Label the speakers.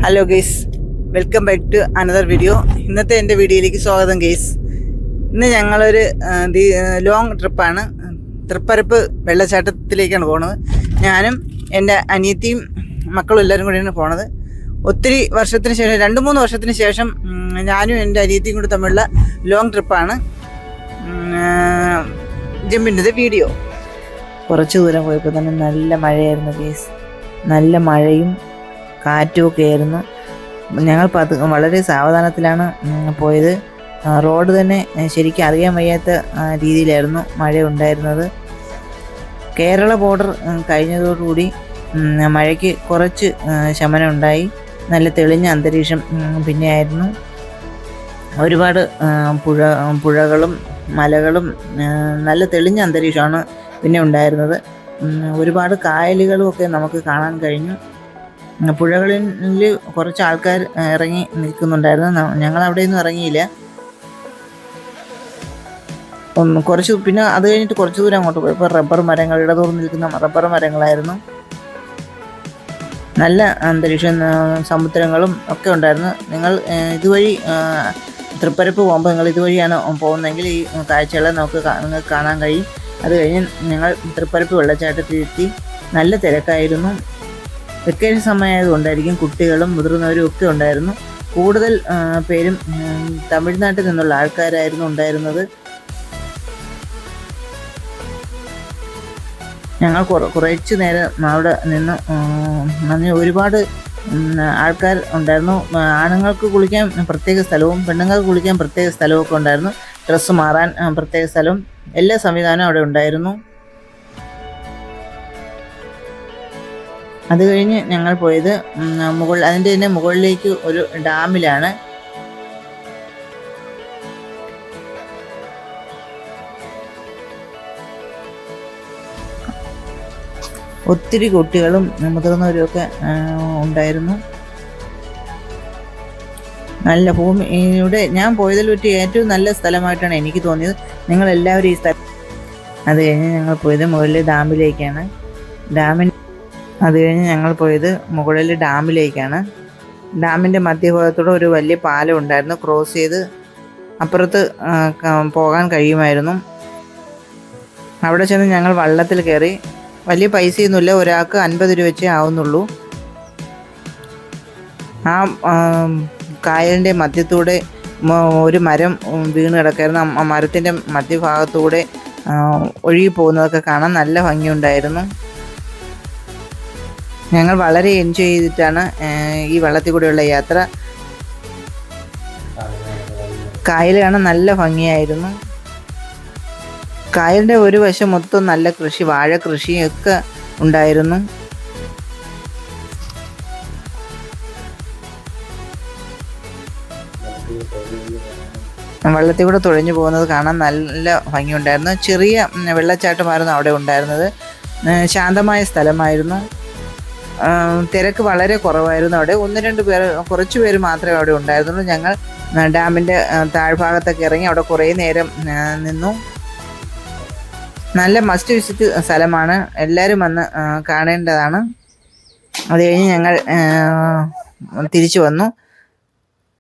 Speaker 1: Hello guys, welcome back to another video. ഇന്നത്തെ എൻ്റെ വീഡിയോയിലേക്ക് സ്വാഗതം ഗെയ്സ്. ഇന്ന് ഞങ്ങളൊരു ലോങ് ട്രിപ്പാണ്. തൃപ്പരപ്പ് വെള്ളച്ചാട്ടത്തിലേക്കാണ് പോകുന്നത്. ഞാനും എൻ്റെ അനിയത്തിയും മക്കളും എല്ലാവരും കൂടിയാണ് പോണത്. ഒത്തിരി വർഷത്തിന് ശേഷം, 2-3 വർഷത്തിന് ശേഷം ഞാനും എൻ്റെ അനിയത്തിയും കൂടി തമ്മിലുള്ള ലോങ് ട്രിപ്പാണ്. ജമ്പിൻ്റെ വീഡിയോ. കുറച്ച് ദൂരം പോയപ്പോൾ തന്നെ നല്ല മഴയായിരുന്നു ഗെയ്സ്. നല്ല മഴയും കാറ്റുമൊക്കെ ആയിരുന്നു. ഞങ്ങൾ വളരെ സാവധാനത്തിലാണ് പോയത്. റോഡ് തന്നെ ശരിക്കും അറിയാൻ വയ്യാത്ത രീതിയിലായിരുന്നു മഴ ഉണ്ടായിരുന്നത്. കേരള ബോർഡർ കഴിഞ്ഞതോടുകൂടി മഴയ്ക്ക് കുറച്ച് ശമനം ഉണ്ടായി. നല്ല തെളിഞ്ഞ അന്തരീക്ഷം പിന്നെയായിരുന്നു. ഒരുപാട് പുഴകളും മലകളും നല്ല തെളിഞ്ഞ അന്തരീക്ഷമാണ് പിന്നെ ഉണ്ടായിരുന്നത്. ഒരുപാട് കായലുകളും ഒക്കെ നമുക്ക് കാണാൻ കഴിഞ്ഞു. പുഴകളിൽ കുറച്ച് ആൾക്കാർ ഇറങ്ങി നിൽക്കുന്നുണ്ടായിരുന്നു. ഞങ്ങൾ അവിടെയൊന്നും ഇറങ്ങിയില്ല. പിന്നെ അത് കഴിഞ്ഞിട്ട് കുറച്ച് ദൂരം അങ്ങോട്ട് പോയപ്പോൾ റബ്ബർ മരങ്ങൾ, ഇടതൂർന്ന് നിൽക്കുന്ന റബ്ബർ മരങ്ങളായിരുന്നു. നല്ല അന്തരീക്ഷം, സമുദ്രങ്ങളും ഒക്കെ ഉണ്ടായിരുന്നു. നിങ്ങൾ ഇതുവഴി തൃപ്പരപ്പ് പോകുമ്പോൾ നിങ്ങൾ ഇതുവഴിയാണ് പോകുന്നതെങ്കിൽ ഈ കാഴ്ചകളെ നിങ്ങൾക്ക് കാണാൻ കഴിയും. അത് കഴിഞ്ഞ് ഞങ്ങൾ തൃപ്പരപ്പ് വെള്ളച്ചാട്ടത്തിലെത്തി. നല്ല തിരക്കായിരുന്നു. വെക്കേഷൻ സമയമായതുകൊണ്ടായിരിക്കും കുട്ടികളും മുതിർന്നവരും ഒക്കെ ഉണ്ടായിരുന്നു. കൂടുതൽ പേരും തമിഴ്നാട്ടിൽ നിന്നുള്ള ആൾക്കാരായിരുന്നു ഉണ്ടായിരുന്നത്. ഞങ്ങൾ കുറച്ച് നേരം അവിടെ നിന്ന് ഒരുപാട് ആൾക്കാർ ഉണ്ടായിരുന്നു. ആണുങ്ങൾക്ക് കുളിക്കാൻ പ്രത്യേക സ്ഥലവും പെണ്ണുങ്ങൾക്ക് കുളിക്കാൻ പ്രത്യേക സ്ഥലവും ഒക്കെ ഉണ്ടായിരുന്നു. ഡ്രസ്സ് മാറാൻ പ്രത്യേക സ്ഥലവും എല്ലാ സംവിധാനവും അവിടെ ഉണ്ടായിരുന്നു. അത് കഴിഞ്ഞ് ഞങ്ങൾ പോയത് അതിൻ്റെ തന്നെ മുകളിലേക്ക് ഒരു ഡാമിലാണ്. ഒത്തിരി കുട്ടികളും മുതിർന്നവരും ഒക്കെ ഉണ്ടായിരുന്നു. നല്ല ഭൂമിയുടെ ഞാൻ പോയതിൽ പറ്റി ഏറ്റവും നല്ല സ്ഥലമായിട്ടാണ് എനിക്ക് തോന്നിയത്. നിങ്ങളെല്ലാവരും ഈ സ്ഥലം. അത് കഴിഞ്ഞ് ഞങ്ങൾ പോയത് മുകളിൽ ഡാമിലേക്കാണ്. ഡാമിൻ്റെ മധ്യഭാഗത്തൂടെ ഒരു വലിയ പാലം ഉണ്ടായിരുന്നു. ക്രോസ് ചെയ്ത് അപ്പുറത്ത് പോകാൻ കഴിയുമായിരുന്നു. അവിടെ ചെന്ന് ഞങ്ങൾ വള്ളത്തിൽ കയറി. വലിയ പൈസയൊന്നുമില്ല, ഒരാൾക്ക് 50 രൂപ വെച്ചേ ആവുന്നുള്ളൂ. ആ കായലിൻ്റെ മധ്യത്തൂടെ ഒരു മരം വീണ് കിടക്കായിരുന്നു. ആ മരത്തിൻ്റെ മധ്യഭാഗത്തൂടെ ഒഴുകി പോകുന്നതൊക്കെ കാണാൻ നല്ല ഭംഗിയുണ്ടായിരുന്നു. ഞങ്ങൾ വളരെ എൻജോയ് ചെയ്തിട്ടാണ് ഈ വള്ളത്തിൽ കൂടെയുള്ള യാത്ര. കായൽ കാണാൻ നല്ല ഭംഗിയായിരുന്നു. കായലിൻ്റെ ഒരു വശം മൊത്തം നല്ല കൃഷി, വാഴ കൃഷിയൊക്കെ ഉണ്ടായിരുന്നു. വെള്ളത്തിൽ കൂടെ തുഴഞ്ഞു പോകുന്നത് കാണാൻ നല്ല ഭംഗിയുണ്ടായിരുന്നു. ചെറിയ വെള്ളച്ചാട്ടമായിരുന്നു അവിടെ ഉണ്ടായിരുന്നത്. ശാന്തമായ സ്ഥലമായിരുന്നു. തിരക്ക് വളരെ കുറവായിരുന്നു അവിടെ. 1-2 പേർ, കുറച്ച് പേര് മാത്രമേ അവിടെ ഉണ്ടായിരുന്നുള്ളൂ. ഞങ്ങൾ ഡാമിൻ്റെ താഴ്ഭാഗത്തൊക്കെ ഇറങ്ങി അവിടെ കുറേ നേരം നിന്നു. നല്ല മസ്റ്റ് വിസിറ്റ് സ്ഥലമാണ്, എല്ലാവരും വന്ന് കാണേണ്ടതാണ്. അത് കഴിഞ്ഞ് ഞങ്ങൾ തിരിച്ചു വന്നു.